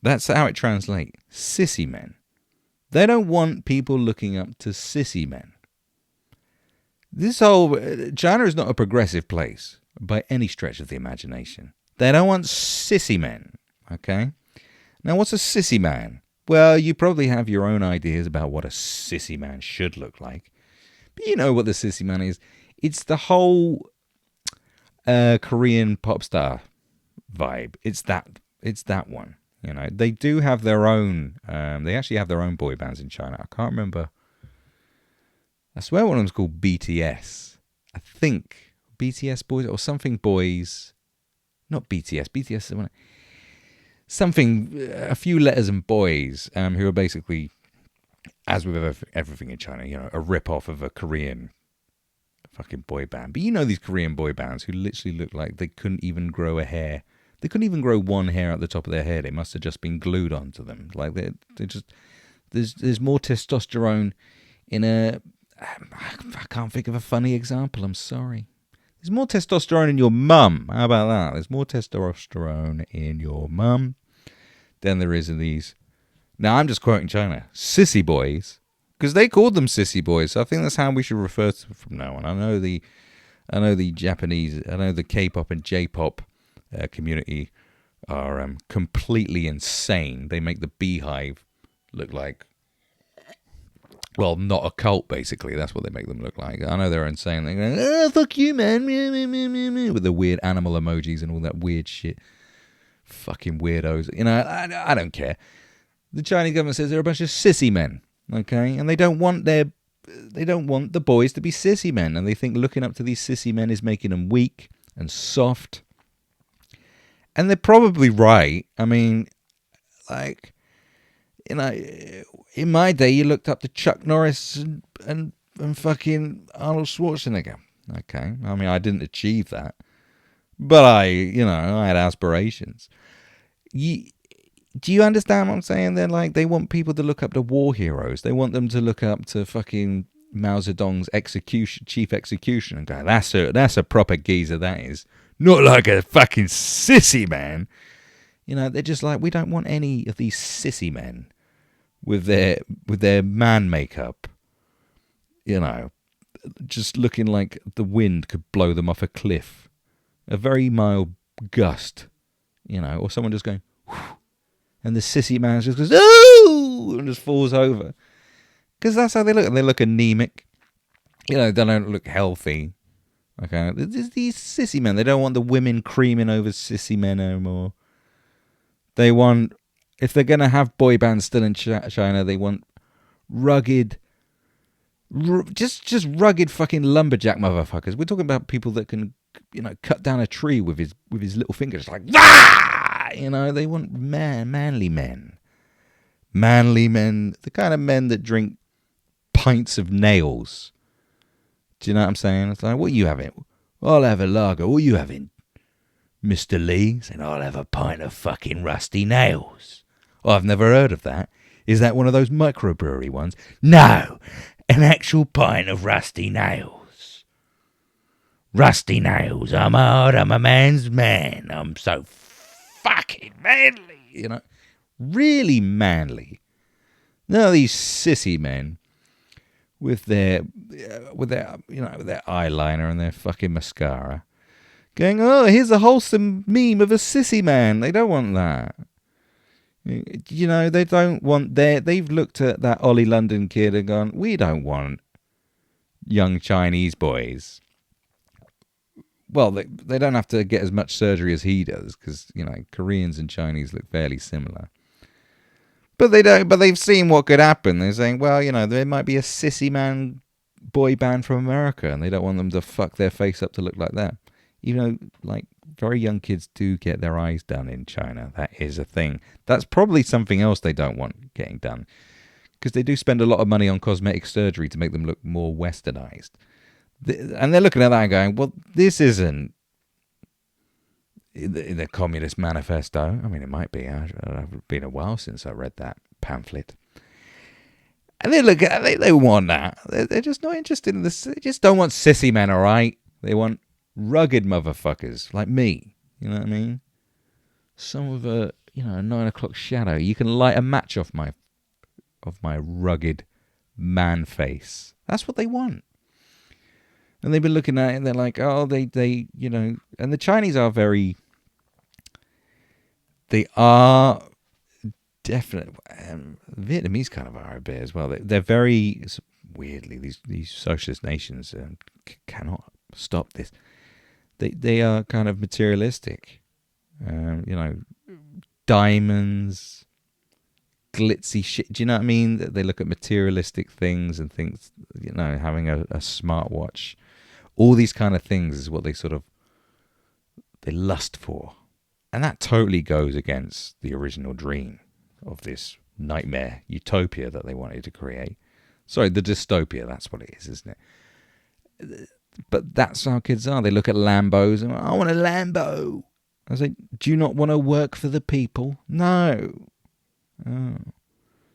That's how it translates. Sissy men. They don't want people looking up to sissy men. This whole China is not a progressive place by any stretch of the imagination. They don't want sissy men. Okay? Now, what's a sissy man? Well, you probably have your own ideas about what a sissy man should look like. But you know what the sissy man is. It's the whole Korean pop star vibe. It's that one. You know, they do have their own. They actually have their own boy bands in China. I can't remember. I swear one of them's called BTS. I think BTS Boys or something Boys. Not BTS. BTS is one. Something. A few letters and boys. Who are basically, as with everything in China, you know, a rip-off of a Korean fucking boy band. But you know these Korean boy bands who literally look like they couldn't even grow a hair. They couldn't even grow one hair at the top of their head. It must have just been glued onto them. Like they just there's more testosterone in a. I can't think of a funny example. I'm sorry. There's more testosterone in your mum. How about that? There's more testosterone in your mum than there is in these. Now I'm just quoting China. Sissy boys, because they called them sissy boys. So I think that's how we should refer to them from now on. I know the Japanese. I know the K-pop and J-pop community are completely insane. They make the Beehive look like, well, not a cult, basically. That's what they make them look like. I know they're insane. They're going, oh, fuck you, man. With the weird animal emojis and all that weird shit. Fucking weirdos. You know, I don't care. The Chinese government says they're a bunch of sissy men, okay? And they don't want the boys to be sissy men. And they think looking up to these sissy men is making them weak and soft. And they're probably right. I mean, like, you know, in my day, you looked up to Chuck Norris and fucking Arnold Schwarzenegger. Okay. I mean, I didn't achieve that. But I had aspirations. Do you understand what I'm saying? They're like, they want people to look up to war heroes. They want them to look up to fucking Mao Zedong's chief execution and go, that's a proper geezer, that is. Not like a fucking sissy man. You know, they're just like, we don't want any of these sissy men with their man makeup. You know, just looking like the wind could blow them off a cliff. A very mild gust. You know, or someone just going, whew, and the sissy man just goes, ooh, and just falls over. Because that's how they look. They look anemic. You know, they don't look healthy. Okay, these sissy men, they don't want the women creaming over sissy men anymore. They want, if they're going to have boy bands still in China, they want rugged, just rugged fucking lumberjack motherfuckers. We're talking about people that can, you know, cut down a tree with his little fingers, like, ah! You know, they want manly men. Manly men, the kind of men that drink pints of nails. Do you know what I'm saying? It's like, what are you having? I'll have a lager. What are you having, Mr. Lee? Saying, I'll have a pint of fucking rusty nails. Oh, I've never heard of that. Is that one of those microbrewery ones? No, an actual pint of rusty nails. Rusty nails. I'm hard. I'm a man's man. I'm so fucking manly. You know, really manly. None of these sissy men. With their eyeliner and their fucking mascara, going, oh, here's a wholesome meme of a sissy man. They don't want that. You know, they don't want they've looked at that Ollie London kid and gone, we don't want young Chinese boys. Well, they don't have to get as much surgery as he does, because, you know, Koreans and Chinese look fairly similar. But they don't. But they've seen what could happen. They're saying, well, you know, there might be a sissy man boy band from America, and they don't want them to fuck their face up to look like that. Even though, like, very young kids do get their eyes done in China. That is a thing. That's probably something else they don't want getting done, because they do spend a lot of money on cosmetic surgery to make them look more westernized. And they're looking at that and going, well, this isn't in the Communist Manifesto. I mean, it might be. It's been a while since I read that pamphlet. And they look at they want that. They're just not interested in this. They just don't want sissy men, all right? They want rugged motherfuckers like me. You know what I mean? Some of a 9 o'clock shadow. You can light a match off my rugged man face. That's what they want. And they've been looking at it and they're like, oh, they and the Chinese are they are definitely, Vietnamese kind of are a bit as well. They're very, weirdly, these socialist nations cannot stop this. They are kind of materialistic. Diamonds, glitzy shit. Do you know what I mean? They look at materialistic things and things, having a smartwatch. All these kind of things is what they lust for. And that totally goes against the original dream of this nightmare utopia that they wanted to create. Sorry, the dystopia, that's what it is, isn't it? But that's how kids are. They look at Lambos and, I want a Lambo. I say, do you not want to work for the people? No. Oh.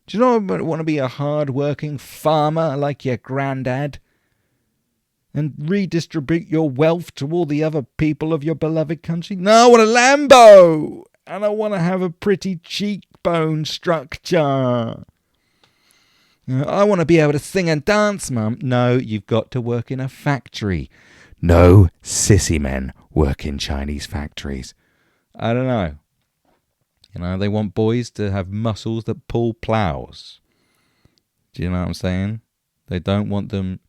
Do you not want to be a hard-working farmer like your granddad? And redistribute your wealth to all the other people of your beloved country? No, I want a Lambo! And I want to have a pretty cheekbone structure. I want to be able to sing and dance, Mum. No, you've got to work in a factory. No sissy men work in Chinese factories. I don't know. They want boys to have muscles that pull plows. Do you know what I'm saying? They don't want them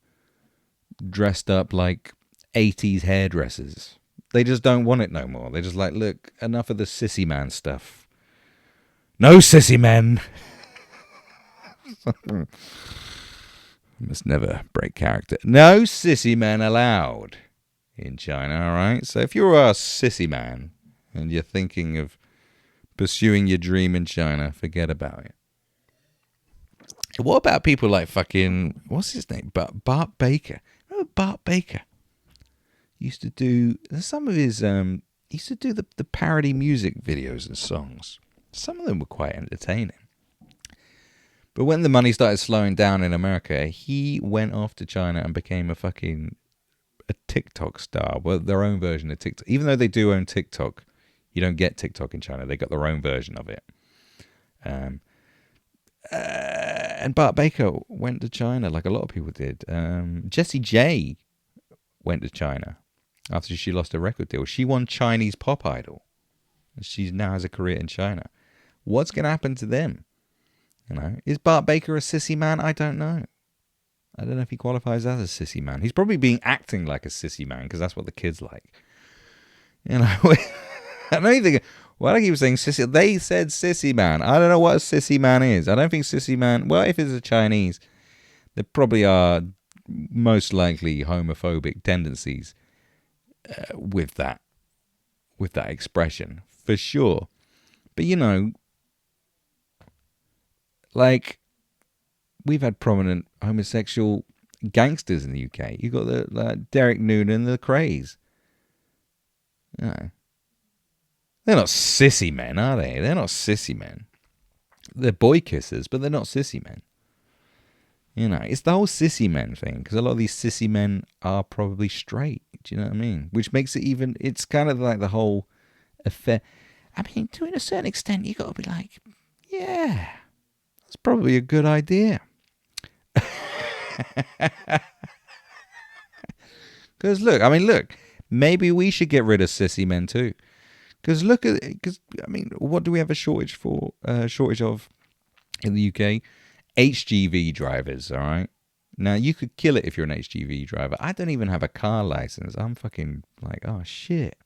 dressed up like 80s hairdressers. They just don't want it no more. They're just like, look, enough of the sissy man stuff. No sissy men! Must never break character. No sissy men allowed in China, alright? So if you're a sissy man and you're thinking of pursuing your dream in China, forget about it. What about people like fucking, what's his name? Bart Baker. Remember Bart Baker? Used to do some of his, he used to do the parody music videos and songs. Some of them were quite entertaining. But when the money started slowing down in America, he went off to China and became a TikTok star. Well, their own version of TikTok. Even though they do own TikTok, you don't get TikTok in China. They got their own version of it. And Bart Baker went to China like a lot of people did. Jessie J went to China after she lost her record deal. She won Chinese Pop Idol. She now has a career in China. What's going to happen to them? Is Bart Baker a sissy man? I don't know. I don't know if he qualifies as a sissy man. He's probably acting like a sissy man because that's what the kids like. I don't think. Why do I keep saying sissy? They said sissy man. I don't know what a sissy man is. I don't think sissy man. Well, if it's a Chinese, there probably are most likely homophobic tendencies with that expression for sure. But like we've had prominent homosexual gangsters in the UK. You got the Derek Noonan, the Craze. They're not sissy men, are they? They're not sissy men. They're boy kissers, but they're not sissy men. It's the whole sissy men thing, because a lot of these sissy men are probably straight. Do you know what I mean? Which makes it even, it's kind of like the whole affair. I mean, to a certain extent, you got to be like, yeah, that's probably a good idea. Because look, maybe we should get rid of sissy men too. Because what do we have a shortage of in the UK? HGV drivers, all right? Now, you could kill it if you're an HGV driver. I don't even have a car license. I'm fucking like, oh, shit.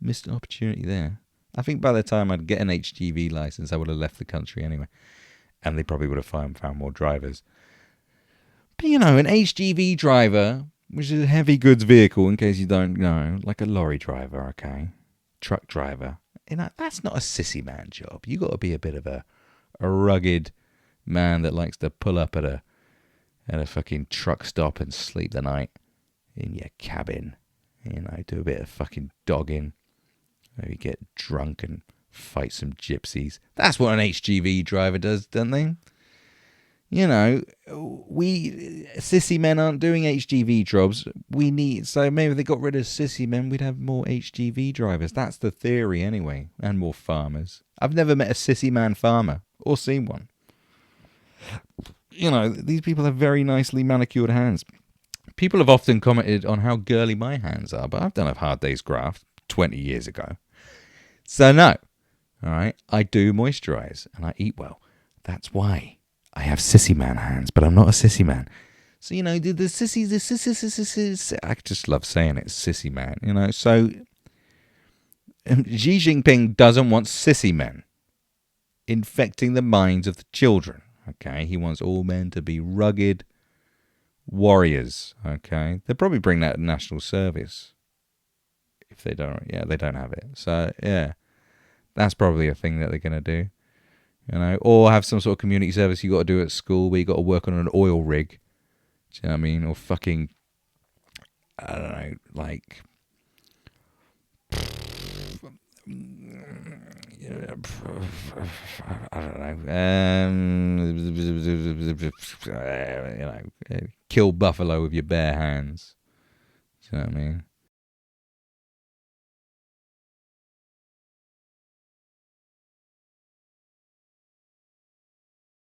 Missed an opportunity there. I think by the time I'd get an HGV license, I would have left the country anyway. And they probably would have found more drivers. But, an HGV driver, which is a heavy goods vehicle, in case you don't know, like a lorry driver, okay? Truck driver. That's not a sissy man job. You got to be a bit of a rugged man that likes to pull up at a fucking truck stop and sleep the night in your cabin. Do a bit of fucking dogging. Maybe get drunk and fight some gypsies. That's what an HGV driver does, don't they? You know, we sissy men aren't doing HGV jobs. So maybe if they got rid of sissy men, we'd have more HGV drivers. That's the theory anyway, and more farmers. I've never met a sissy man farmer or seen one. You know, these people have very nicely manicured hands. People have often commented on how girly my hands are, but I've done a hard day's graft 20 years ago. So no, all right, I do moisturize and I eat well. That's why I have sissy man hands, but I'm not a sissy man. So, you know, the sissy, I just love saying it, sissy man, you know. So Xi Jinping doesn't want sissy men infecting the minds of the children, okay? He wants all men to be rugged warriors, okay? They'll probably bring that to national service if they don't, they don't have it. So, yeah, that's probably a thing that they're going to do. You know, or have some sort of community service you got to do at school where you got to work on an oil rig. Do you know what I mean? Or fucking, I don't know, like, I don't know, kill buffalo with your bare hands. Do you know what I mean?